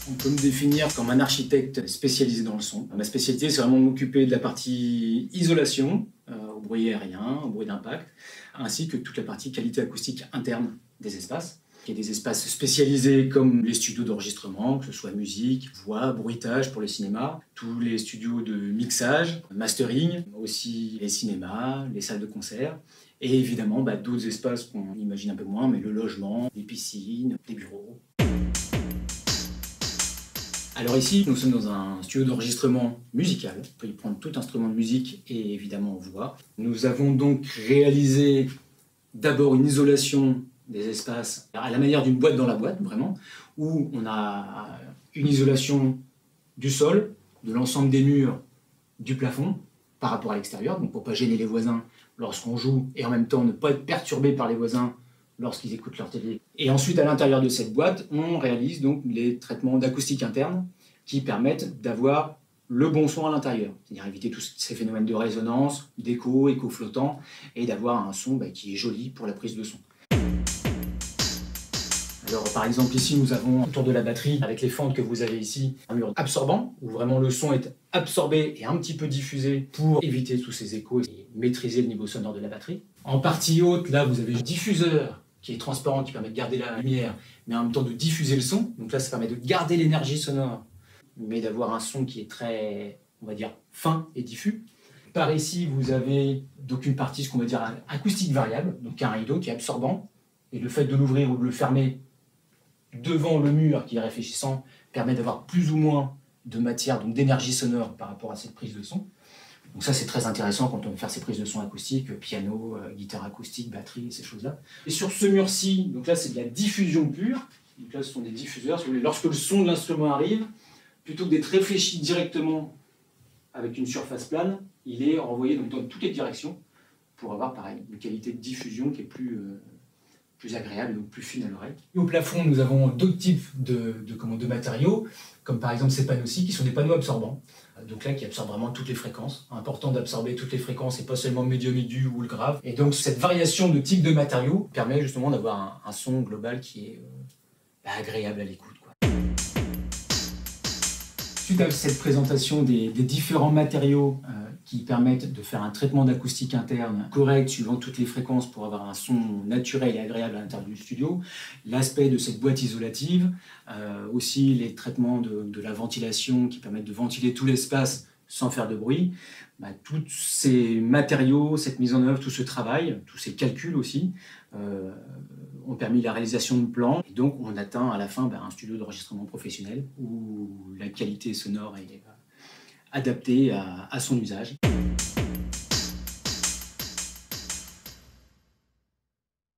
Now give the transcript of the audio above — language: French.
On peut me définir comme un architecte spécialisé dans le son. Ma spécialité, c'est vraiment de m'occuper de la partie isolation, au bruit aérien, au bruit d'impact, ainsi que toute la partie qualité acoustique interne des espaces. Il y a des espaces spécialisés comme les studios d'enregistrement, que ce soit musique, voix, bruitage pour le cinéma, tous les studios de mixage, mastering, aussi les cinémas, les salles de concert, et évidemment d'autres espaces qu'on imagine un peu moins, mais le logement, les piscines, les bureaux. Alors ici, nous sommes dans un studio d'enregistrement musical. On peut y prendre tout instrument de musique et évidemment voix. Nous avons donc réalisé d'abord une isolation des espaces à la manière d'une boîte dans la boîte, vraiment, où on a une isolation du sol, de l'ensemble des murs, du plafond, par rapport à l'extérieur, donc pour ne pas gêner les voisins lorsqu'on joue, et en même temps ne pas être perturbé par les voisins lorsqu'ils écoutent leur télé. Et ensuite, à l'intérieur de cette boîte, on réalise donc les traitements d'acoustique interne qui permettent d'avoir le bon son à l'intérieur, c'est-à-dire éviter tous ces phénomènes de résonance, d'écho, écho flottant, et d'avoir un son qui est joli pour la prise de son. Alors par exemple ici nous avons autour de la batterie, avec les fentes que vous avez ici, un mur absorbant, où vraiment le son est absorbé et un petit peu diffusé pour éviter tous ces échos et maîtriser le niveau sonore de la batterie. En partie haute, là vous avez un diffuseur qui est transparent, qui permet de garder la lumière, mais en même temps de diffuser le son. Donc là ça permet de garder l'énergie sonore, mais d'avoir un son qui est très, on va dire, fin et diffus. Par ici, vous avez donc une partie, ce qu'on va dire, acoustique variable, donc un rideau qui est absorbant, et le fait de l'ouvrir ou de le fermer devant le mur qui est réfléchissant permet d'avoir plus ou moins de matière, donc d'énergie sonore par rapport à cette prise de son. Donc ça, c'est très intéressant quand on veut faire ces prises de son acoustiques, piano, guitare acoustique, batterie, ces choses-là. Et sur ce mur-ci, donc là, c'est de la diffusion pure. Donc là, ce sont des diffuseurs. Si vous voulez, lorsque le son de l'instrument arrive, plutôt que d'être réfléchi directement avec une surface plane, il est renvoyé donc dans toutes les directions pour avoir, pareil, une qualité de diffusion qui est plus agréable et donc plus fine à l'oreille. Au plafond, nous avons d'autres types de matériaux, comme par exemple ces panneaux-ci, qui sont des panneaux absorbants. Donc là, qui absorbent vraiment toutes les fréquences. Important d'absorber toutes les fréquences et pas seulement le médium aigu ou le grave. Et donc cette variation de type de matériaux permet justement d'avoir un son global qui est agréable à l'écoute. Suite à cette présentation des différents matériaux qui permettent de faire un traitement d'acoustique interne correct suivant toutes les fréquences pour avoir un son naturel et agréable à l'intérieur du studio, l'aspect de cette boîte isolative, aussi les traitements de la ventilation qui permettent de ventiler tout l'espace sans faire de bruit, tous ces matériaux, cette mise en œuvre, tout ce travail, tous ces calculs aussi, ont permis la réalisation de plans. Et donc on atteint à la fin un studio d'enregistrement professionnel où la qualité sonore est adaptée à son usage.